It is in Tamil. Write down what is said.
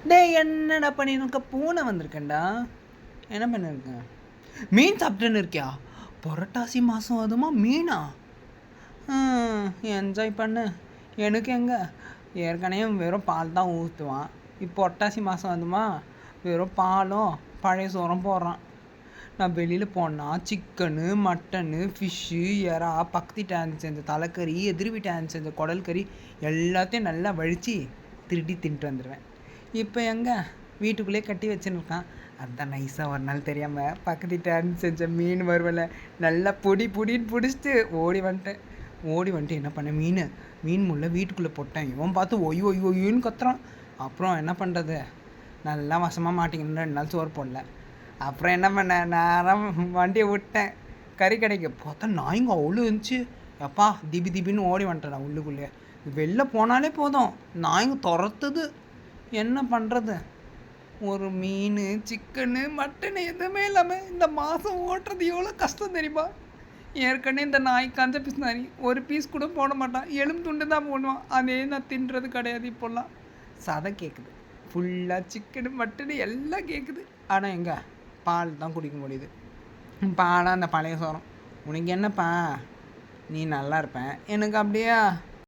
டேய் என்னடா பண்ணிருக்க? பூனை வந்திருக்கேன்டா. என்ன பண்ணிருக்கேன்? மீன் சாப்பிட்டுன்னு இருக்கியா? புரட்டாசி மாதம் அதுமா மீனா? என்ஜாய் பண்ணு. எனக்கு எங்கே, ஏற்கனவே வெறும் பால் தான் ஊற்றுவான். இப்போ புரட்டாசி மாதம் அதுமா வெறும் பாலும் பழைய சோறும் போடுறான். நான் வெளியில் போனால் சிக்கனு, மட்டனு, ஃபிஷ்ஷு, எறா, பக்கத்து வீட்டான் செஞ்ச தலைக்கறி, எதிர் வீட்டான் செஞ்ச குடல் கறி எல்லாத்தையும் நல்லா வழித்து திருடி தின்ட்டு வந்துடுவேன். இப்போ எங்கே, வீட்டுக்குள்ளேயே கட்டி வச்சுன்னு இருக்கான். அதுதான் நைஸாக ஒரு நாள் தெரியாமல் பக்கத்து வீட்டான் செஞ்ச மீன் வருவலை நல்லா புடின்னு பிடிச்சிட்டு ஓடி வந்துட்டு என்ன பண்ணேன், மீன் முள்ள வீட்டுக்குள்ளே போட்டேன். இவன் பார்த்து ஒய்யுன்னு கத்துறான். அப்புறம் என்ன பண்ணுறது, நல்லா வசமாக மாட்டிக்கணும். 2 நாள் சோறு போடல. அப்புறம் என்ன பண்ணேன், நேரம் வண்டியை விட்டேன் கறி கடைக்கு. பார்த்தா நாய்ங்க அவ்வளோ இருந்துச்சு. எப்பா திபின்னு ஓடி வந்துட்டேன் உள்ளுக்குள்ளேயே. வெளில போனாலே போதும் நாய்ங்க துரத்துது. என்ன பண்ணுறது, ஒரு மீன், சிக்கனு, மட்டனு எதுவுமே இல்லாமல் இந்த மாதம் ஓட்டுறது எவ்வளோ கஷ்டம் தெரியுமா? ஏற்கனவே இந்த நாய் கஞ்ச பிஸ்னாரி ஒரு பீஸ் கூட போட மாட்டான், எலும்பு துண்டு தான் போடுவான். அதே நான் தின்றது கிடையாது. இப்போல்லாம் சதை கேட்குது, ஃபுல்லாக சிக்கனு மட்டனு எல்லாம் கேட்குது. ஆனால் எங்கே பால் தான் குடிக்க முடியுது. பாலாக அந்த பழைய சோறும். உனக்கு என்னப்பா, நீ நல்லா இருப்பேன், எனக்கு அப்படியே